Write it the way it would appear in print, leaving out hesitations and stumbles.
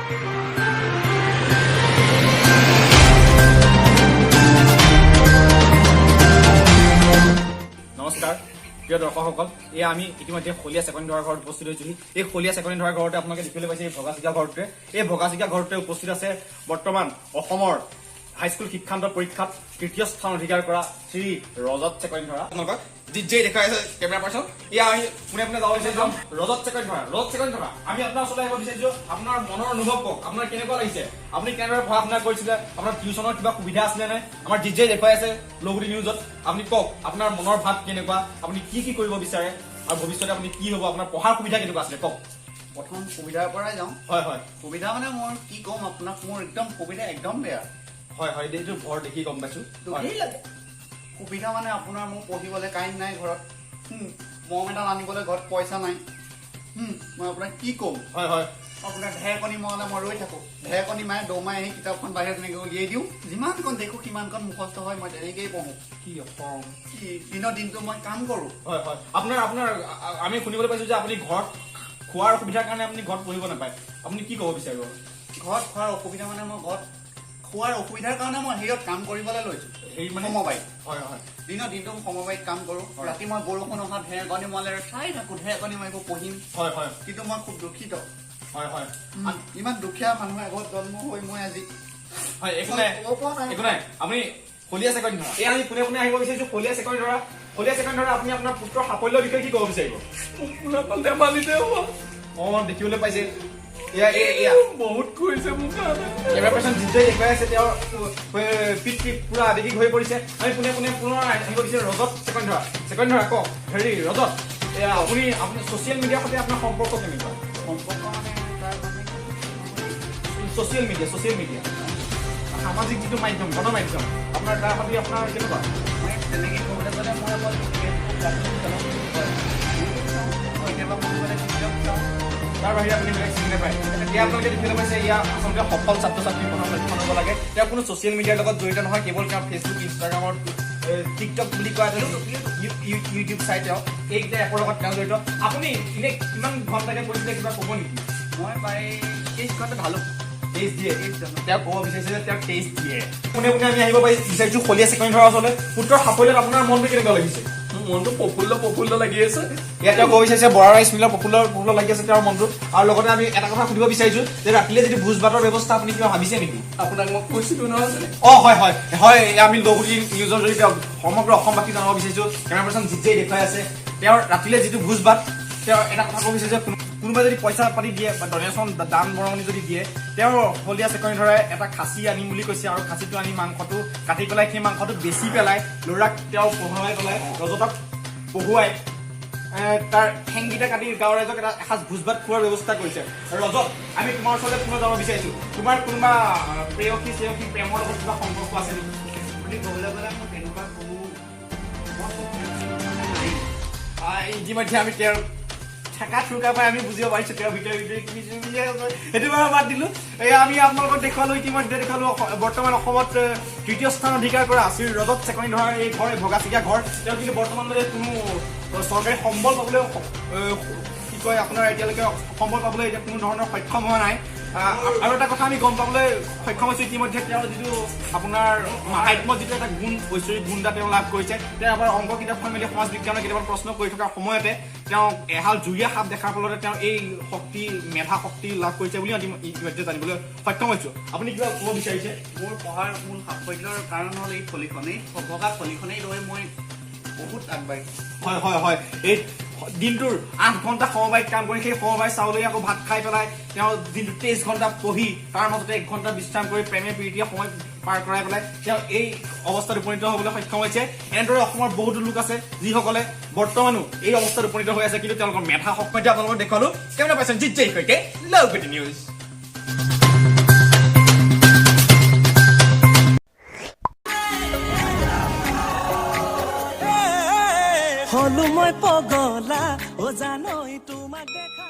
নমস্কাৰ প্ৰিয় দৰ্শকসকল, এয়া আমি ইতিমধ্যে হলীয়া চেকনি ধৰা ঘৰত উপস্থিত হৈছোহি। এই হলীয়া চেকনি ধৰা ঘৰতে আপোনালোকে দেখিবলৈ পাইছে এই ভগাচিকা ঘৰটোৱে। এই ভগাচিকা ঘৰটোৱে উপস্থিত আছে বৰ্তমান অসমৰ হাইস্কুল শিক্ষান্ত পৰীক্ষাত তৃতীয় স্থান অধিকাৰ কৰা শ্ৰী ৰজত চেকনি ধৰা। আপোনালোকক DJ দেখাই আছে কেমেৰা পাৰ্চন। এয়া আমি পোনে পোনে যাব বিচাৰিছো ৰজত চেকনি ধৰা। ৰজত চেকনি ধৰা, আমি আপোনাৰ ওচৰলৈ আহিব বিচাৰিছো। আপোনাৰ মনৰ অনুভৱ কওক, আপোনাৰ কেনেকুৱা লাগিছে? আপুনি কেনেদৰে পঢ়া শুনা কৰিছিলে? আপোনাৰ টিউচনৰ কিবা সুবিধা আছিলে নে? আমাৰ DJ দেখুৱাই আছে লগুটি নিউজত। আপুনি কওক আপোনাৰ মনৰ ভাৱ কেনেকুৱা, আপুনি কি কি কৰিব বিচাৰে আৰু ভৱিষ্যতে আপুনি কি হ'ব, আপোনাৰ পঢ়াৰ সুবিধা কেনেকুৱা আছিলে কওক। প্ৰথম সুবিধাৰ পৰাই যাওঁ। হয় সুবিধা মানে মই কি ক'ম আপোনাক, মোৰ একদম সুবিধা একদম বেয়া। হয় এইটো ঘৰ দেখি গম পাইছো। সুবিধা মানে আপোনাৰ মোৰ পঢ়িবলৈ কাৰেণ্ট নাই ঘৰত, মম এডাল আনিবলৈ ঘৰত পইচা নাই। মই আপোনাক কি ক'ম। হয় আপোনাৰ ঢেৰেকনি মৰালে মই ৰৈ থাকো। ঢেৰেকনি মাৰে দৌমাই আহি কিতাপখন বাহিৰত তেনেকৈ উলিয়াই দিওঁ। যিমানকণ দেখো সিমানকণ মুখস্থ হয়, মই তেনেকেই পঢ়ো। কি দিনৰ দিনটো মই কাম কৰো। হয় আপোনাৰ আমি শুনিবলৈ পাইছো যে আপুনি ঘৰত খোৱাৰ অসুবিধাৰ কাৰণে আপুনি ঘৰত পঢ়িব নাপায়। আপুনি কি ক'ব বিচাৰিব? ঘৰত খোৱাৰ অসুবিধা মানে মই ঘৰত খোৱাৰ অসুবিধাৰ কাৰণে মই হেৰিয়ত কাম কৰিবলৈ লৈছো। সেই মানে সমবায়িত। হয় দিনৰ দিনটো সমবায়িত কাম কৰো। ৰাতি মই বৰষুণ অহা ঢেৰেকনি মাৰিলে চাই থাকো, ঢেৰেকনি মাৰিব পঢ়িম। হয় কিন্তু মই খুব দুখিত। হয় ইমান দুখীয়া মানুহ আগত জন্ম হৈ মই আজি একো নাই। আপুনি হলীয়া চেকনি ধৰা, এই আমি পোনে পোনে আহিব বিচাৰিছো হলীয়া চেকনি ধৰা। হলীয়া চেকনি ধৰা, আপুনি আপোনাৰ পুত্ৰৰ সাফল্যৰ বিষয়ে কি ক'ব বিচাৰিব? দেখিবলৈ পাইছে বহুত কৰিছে মোক। কেমেৰা পাৰ্চন DJ দেখুৱাই আছে, তেওঁৰ পিতৃ পুৰা আৱেগিক হৈ পৰিছে। আমি পোনে পোনে পুনৰ আহিব বিচাৰিছো ৰজত চেকনি ধৰা। চেকনি ধৰা কওক, হেৰি ৰজত, আপুনি ছচিয়েল মিডিয়াৰ সৈতে আপোনাৰ সম্পৰ্ক কেনেকুৱা? সম্পৰ্ক মানে ছচিয়েল মিডিয়া সামাজিক যিটো মাধ্যম, গণমাধ্যম, আপোনাৰ তাৰ প্ৰতি আপোনাৰ কেনেকুৱা? তেনেকৈ ক'বলৈ গ'লে মই অকল কেতিয়াবা মন গ'লে তাৰ বাহিৰে আপুনি বেলেগ চিনি নাপায়। এতিয়া আপোনালোকে দেখিবলৈ পাইছে এয়া আচলতে সফল ছাত্ৰ ছাত্ৰীখনৰ লক্ষণ হ'ব লাগে। তেওঁ কোনো ছচিয়েল মিডিয়াৰ লগত জড়িত নহয়, কেৱল তেওঁ ফেচবুক, ইনষ্টাগ্ৰামৰ, টিকটক বুলি কোৱা ইউটিউব চাই তেওঁ এইকেইটা এপৰ লগত তেওঁ জড়িত। আপুনি এনে কিমান ঘণ্টাকে কৰিছিলে কিবা ক'ব নেকি? মই প্ৰায় 23 ঘণ্টা ঢালো। টেষ্ট দিয়ে, তেওঁ ক'ব বিচাৰিছে যে তেওঁ টেষ্ট দিয়ে। পোনে পোনে আমি আহিব বিচাৰিছো হলীয়া চেকনি ধৰা ওচৰলৈ। পুত্ৰৰ সাফল্যত আপোনাৰ মনটো কেনেকুৱা লাগিছে? মনটো প্ৰফুল্ল লাগি আছে। ইয়াত তেওঁ ক'ব বিচাৰিছে বৰা ৰাইচ মিলৰ প্ৰফুল্ল লাগি আছে তেওঁৰ মনটো। আৰু লগতে আমি এটা কথা সুধিব বিচাৰিছো যে ৰাতিলে যদি ভোজ ভাতৰ ব্যৱস্থা আপুনি কিবা ভাবিছে নেকি? আপোনাক মই কৈছিলো নহয়। হয় আমি লগুটি নিউজৰ জৰিয়তে সমগ্ৰ অসমবাসী জনাব বিচাৰিছো। কেমেৰা পাৰ্চন DJ দেখুৱাই আছে, তেওঁৰ ৰাতিলে যিটো ভোজ ভাত, তেওঁ এটা কথা ক'ব বিচাৰিছে কোনোবাই যদি পইচা পাতি দিয়ে বা ডনেশ্যন দান বৰঙণি যদি দিয়ে, তেওঁৰ হলীয়া চেকনি ধৰাই এটা খাচী আনিম বুলি কৈছে। আৰু খাচীটো আনি মাংসটো কাটি পেলাই সেই মাংসটো বেচি পেলাই ল'ৰাক তেওঁ পঢ়ুৱাই পেলাই ৰজতক পঢ়ুৱাই তাৰ ঠেংকেইটা কাটি গাঁৱৰ ৰাইজক এটা এসাঁজ ভোজ ভাত খোৱাৰ ব্যৱস্থা কৰিছে। ৰজত, আমি তোমাৰ ওচৰলৈ পুনৰ যাব বিচাৰিছো। তোমাৰ কোনোবা প্ৰেয়সী প্ৰেমৰ লগত কিবা সম্পৰ্ক আছে নেকি? বুলি ক'বলৈ গ'লে মই তেনেকুৱা কোনো ইতিমধ্যে আমি তেওঁৰ ঠেকা থুকা পাই আমি বুজিব পাৰিছো তেওঁৰ ভিতৰে সেইটো বাৰু বাদ দিলো। আমি আপোনালোকক দেখুৱালো, ইতিমধ্যে দেখুৱালো বৰ্তমান অসমত তৃতীয় স্থান অধিকাৰ কৰা শ্ৰী ৰজত চেকনি ধৰাৰ এই ঘৰ, এই ভগাচিকা ঘৰ। তেওঁ কিন্তু বৰ্তমানলৈকে কোনো চৰকাৰী সম্বল পাবলৈ কি কয় আপোনাৰ এতিয়ালৈকে সম্বল পাবলৈ এতিয়া কোনো ধৰণৰ সক্ষম হোৱা নাই। আৰু এটা কথা আমি গম পাবলৈ সক্ষম হৈছো ইতিমধ্যে তেওঁৰ যিটো আপোনাৰ সাহিত্যত যিটো এটা গুণ, ঐশ্বৰিক গুণ এটা তেওঁ লাভ কৰিছে। তেওঁ এবাৰ অংক কিতাপখন মেলি সমাজ বিজ্ঞানৰ কেতিয়াবা প্ৰশ্ন কৰি থকাৰ সময়তে তেওঁ এহাল জুৰীয়া সাপ দেখাৰ ফলতে তেওঁ এই মেধা শক্তি লাভ কৰিছে বুলি ইতিমধ্যে জানিবলৈ সক্ষম হৈছো। আপুনি কিবা ক'ব বিচাৰিছে? মোৰ পঢ়াৰ মূল সাফল্যৰ কাৰণ হ'ল এই থলীখনেই, ভগা থলীখনেই লৈ মই বহুত আগবাঢ়িছো। হয় এই দিনটোৰ 8 ঘণ্টা সমবায়িত কাম কৰি সেই সমবায়িত চাউলে আকৌ ভাত খাই পেলাই তেওঁ দিনটো 23 ঘণ্টা পঢ়ি তাৰ মাজতে 1 ঘণ্টা বিশ্ৰাম কৰি প্ৰেমে প্ৰীতিয়ে সময় পাৰ কৰাই পেলাই তেওঁ এই অৱস্থাত উপনীত হ'বলৈ সক্ষম হৈছে। এনেদৰে অসমৰ বহুতো লোক আছে যিসকলে বৰ্তমানো এই অৱস্থাত উপনীত হৈ আছে, কিন্তু তেওঁলোকৰ মেধা শক্তি আপোনালোকক দেখুৱালো। কেমেৰা পাৰ্চন DJ সৈতে লগুটি নিউজ। হলো মই পগলা ও জানো তোমাক দেখা